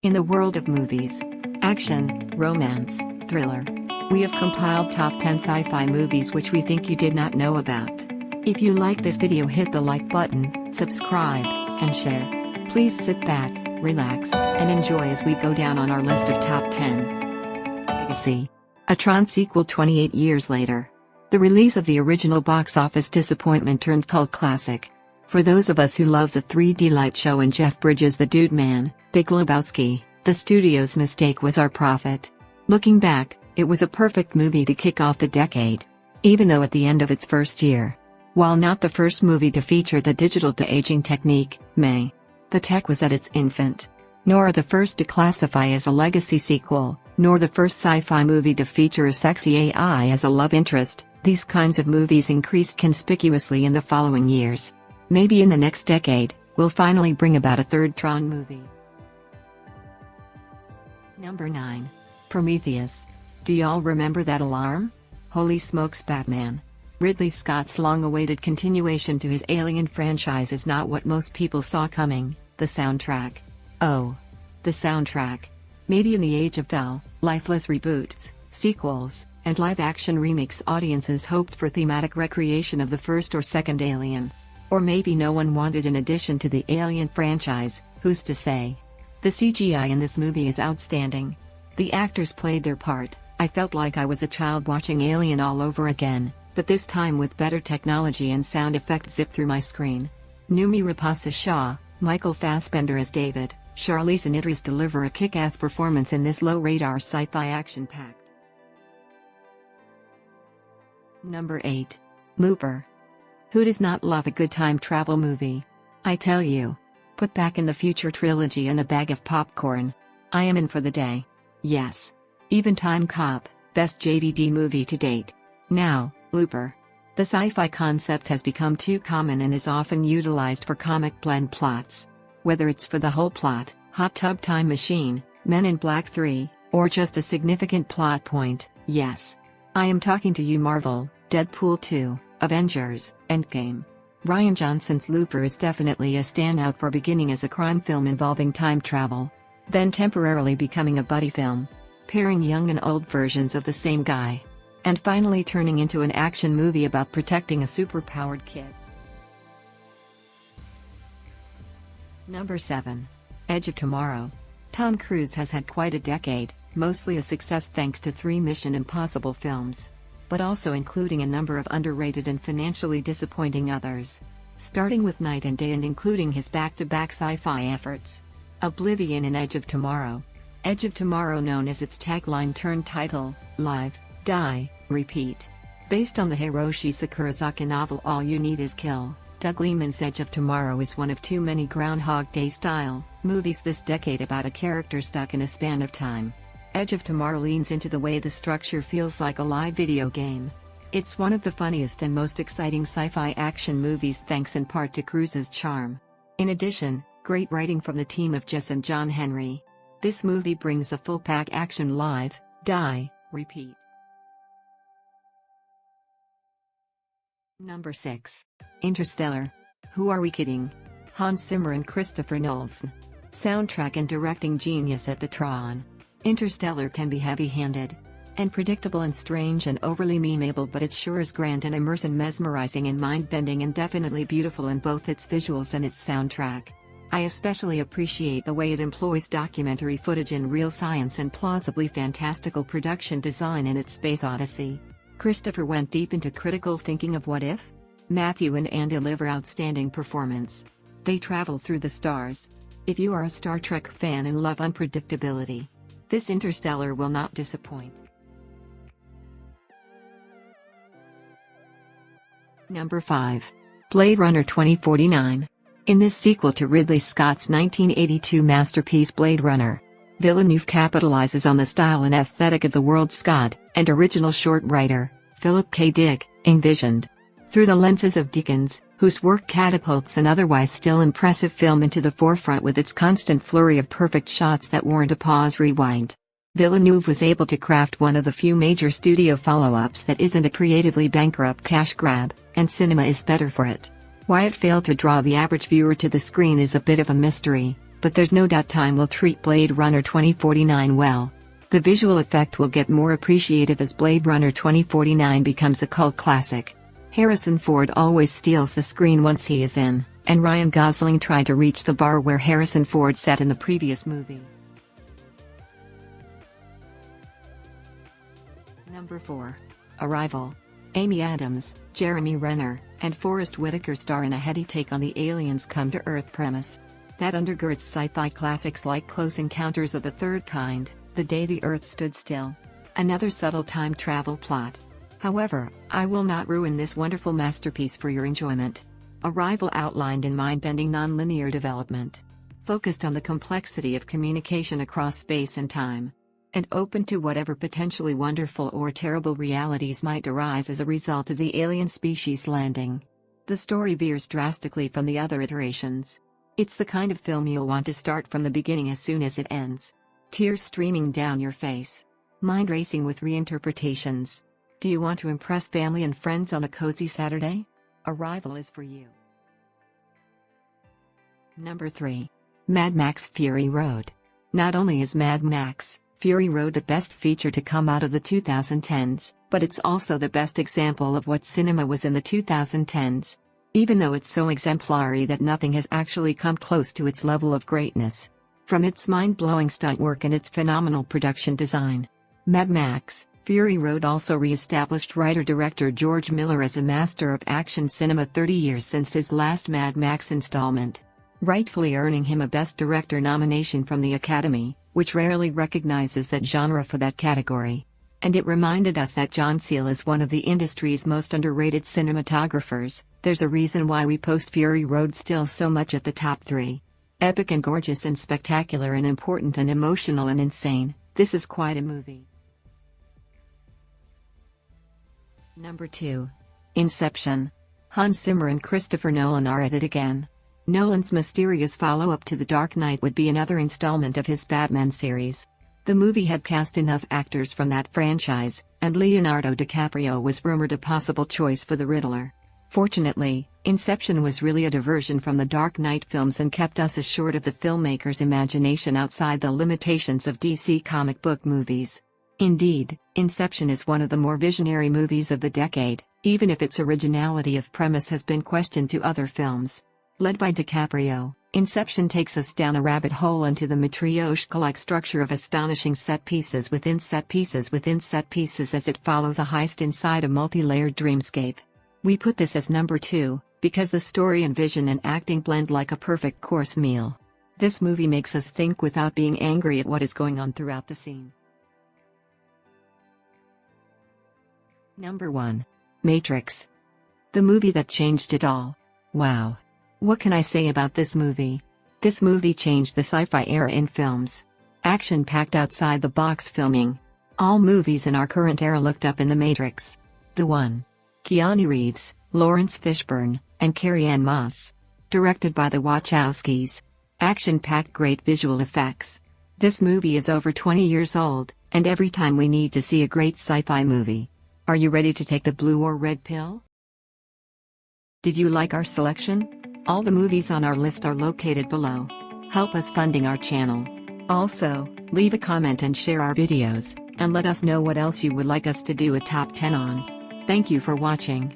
In the world of movies, action, romance, thriller, we have compiled top 10 sci-fi movies which we think you did not know about. If you like this video, hit the like button, subscribe, and share. Please sit back, relax, and enjoy as we go down on our list of top 10. Legacy. A Tron sequel 28 years later. The release of the original box office disappointment turned cult classic. For those of us who love the 3D light show and Jeff Bridges' The Dude Man, Big Lebowski, the studio's mistake was our profit. Looking back, it was a perfect movie to kick off the decade. Even though at the end of its first year, while not the first movie to feature the digital de-aging technique, the tech was at its infant. Nor the first to classify as a legacy sequel, nor the first sci-fi movie to feature a sexy AI as a love interest, these kinds of movies increased conspicuously in the following years. Maybe in the next decade, we'll finally bring about a third Tron movie. Number 9. Prometheus. Do y'all remember that alarm? Holy smokes, Batman. Ridley Scott's long-awaited continuation to his Alien franchise is not what most people saw coming. The soundtrack. Oh. The soundtrack. Maybe in the age of dull, lifeless reboots, sequels, and live-action remakes, audiences hoped for thematic recreation of the first or second Alien. Or maybe no one wanted an addition to the Alien franchise, who's to say? The CGI in this movie is outstanding. The actors played their part. I felt like I was a child watching Alien all over again, but this time with better technology and sound effects zip through my screen. Noomi Rapace Shaw, Michael Fassbender as David, Charlize and Idris deliver a kick-ass performance in this low-radar sci-fi action-packed. Number 8. Looper. Who does not love a good time travel movie? I tell you. Put Back in the Future trilogy and a bag of popcorn. I am in for the day. Yes. Even Time Cop, best JVD movie to date. Now, Looper. The sci-fi concept has become too common and is often utilized for comic blend plots. Whether it's for the whole plot, Hot Tub Time Machine, Men in Black 3, or just a significant plot point, yes. I am talking to you, Marvel, Deadpool 2, Avengers, Endgame. Rian Johnson's Looper is definitely a standout for beginning as a crime film involving time travel, then temporarily becoming a buddy film, pairing young and old versions of the same guy, and finally turning into an action movie about protecting a superpowered kid. Number 7. Edge of Tomorrow. Tom Cruise has had quite a decade, mostly a success thanks to 3 Mission Impossible films, but also including a number of underrated and financially disappointing others. Starting with Night and Day and including his back-to-back sci-fi efforts. Oblivion and Edge of Tomorrow. Edge of Tomorrow, known as its tagline turned title, Live, Die, Repeat. Based on the Hiroshi Sakurazaki novel All You Need Is Kill, Doug Liman's Edge of Tomorrow is one of too many Groundhog Day-style movies this decade about a character stuck in a span of time. Edge of Tomorrow leans into the way the structure feels like a live video game. It's one of the funniest and most exciting sci-fi action movies thanks in part to Cruise's charm. In addition, great writing from the team of Jess and John Henry. This movie brings a full-pack action live, die, repeat. Number 6. Interstellar. Who are we kidding? Hans Zimmer and Christopher Nolan. Soundtrack and directing genius at the Tron. Interstellar can be heavy-handed and predictable and strange and overly memeable, but it sure is grand and immersive, mesmerizing and mind-bending, and definitely beautiful in both its visuals and its soundtrack. I especially appreciate the way it employs documentary footage and real science and plausibly fantastical production design in its space odyssey. Christopher went deep into critical thinking of what if. Matthew and Andy deliver outstanding performance. They travel through the stars. If you are a Star Trek fan and love unpredictability, this Interstellar will not disappoint. Number 5. Blade Runner 2049. In this sequel to Ridley Scott's 1982 masterpiece Blade Runner, Villeneuve capitalizes on the style and aesthetic of the world Scott and original short writer, Philip K. Dick, envisioned. Through the lenses of Dickens, whose work catapults an otherwise still impressive film into the forefront with its constant flurry of perfect shots that warrant a pause rewind. Villeneuve was able to craft one of the few major studio follow-ups that isn't a creatively bankrupt cash grab, and cinema is better for it. Why it failed to draw the average viewer to the screen is a bit of a mystery, But there's no doubt time will treat Blade Runner 2049 well. The visual effect will get more appreciative as Blade Runner 2049 becomes a cult classic. Harrison Ford always steals the screen once he is in, and Ryan Gosling tried to reach the bar where Harrison Ford sat in the previous movie. Number 4. Arrival. Amy Adams, Jeremy Renner, and Forest Whitaker star in a heady take on the aliens come to Earth premise that undergirds sci-fi classics like Close Encounters of the Third Kind, The Day the Earth Stood Still. Another subtle time travel plot. However, I will not ruin this wonderful masterpiece for your enjoyment. Arrival outlined in mind-bending non-linear development, focused on the complexity of communication across space and time, and open to whatever potentially wonderful or terrible realities might arise as a result of the alien species landing. The story veers drastically from the other iterations. It's the kind of film you'll want to start from the beginning as soon as it ends. Tears streaming down your face. Mind racing with reinterpretations. Do you want to impress family and friends on a cozy Saturday? Arrival is for you. Number 3. Mad Max Fury Road. Not only is Mad Max Fury Road the best feature to come out of the 2010s, but it's also the best example of what cinema was in the 2010s. Even though it's so exemplary that nothing has actually come close to its level of greatness. From its mind-blowing stunt work and its phenomenal production design, Mad Max Fury Road also re-established writer-director George Miller as a master of action cinema 30 years since his last Mad Max installment, rightfully earning him a Best Director nomination from the Academy, which rarely recognizes that genre for that category. And it reminded us that John Seale is one of the industry's most underrated cinematographers. There's a reason why we post Fury Road still so much at the top 3. Epic and gorgeous and spectacular and important and emotional and insane, this is quite a movie. Number 2. Inception. Hans Zimmer and Christopher Nolan are at it again. Nolan's mysterious follow-up to The Dark Knight would be another installment of his Batman series. The movie had cast enough actors from that franchise, and Leonardo DiCaprio was rumored a possible choice for the Riddler. Fortunately, Inception was really a diversion from the Dark Knight films and kept us assured of the filmmaker's imagination outside the limitations of DC comic book movies. Indeed, Inception is one of the more visionary movies of the decade, even if its originality of premise has been questioned to other films. Led by DiCaprio, Inception takes us down a rabbit hole into the Matryoshka-like structure of astonishing set pieces within set pieces within set pieces as it follows a heist inside a multi-layered dreamscape. We put this as number 2, because the story and vision and acting blend like a perfect course meal. This movie makes us think without being angry at what is going on throughout the scene. Number 1. Matrix. The movie that changed it all. Wow. What can I say about this movie? This movie changed the sci-fi era in films. Action-packed outside-the-box filming. All movies in our current era looked up in The Matrix. The One. Keanu Reeves, Lawrence Fishburne, and Carrie-Anne Moss. Directed by the Wachowskis. Action-packed great visual effects. This movie is over 20 years old, and every time we need to see a great sci-fi movie. Are you ready to take the blue or red pill? Did you like our selection? All the movies on our list are located below. Help us funding our channel. Also, leave a comment and share our videos, and let us know what else you would like us to do a top 10 on. Thank you for watching.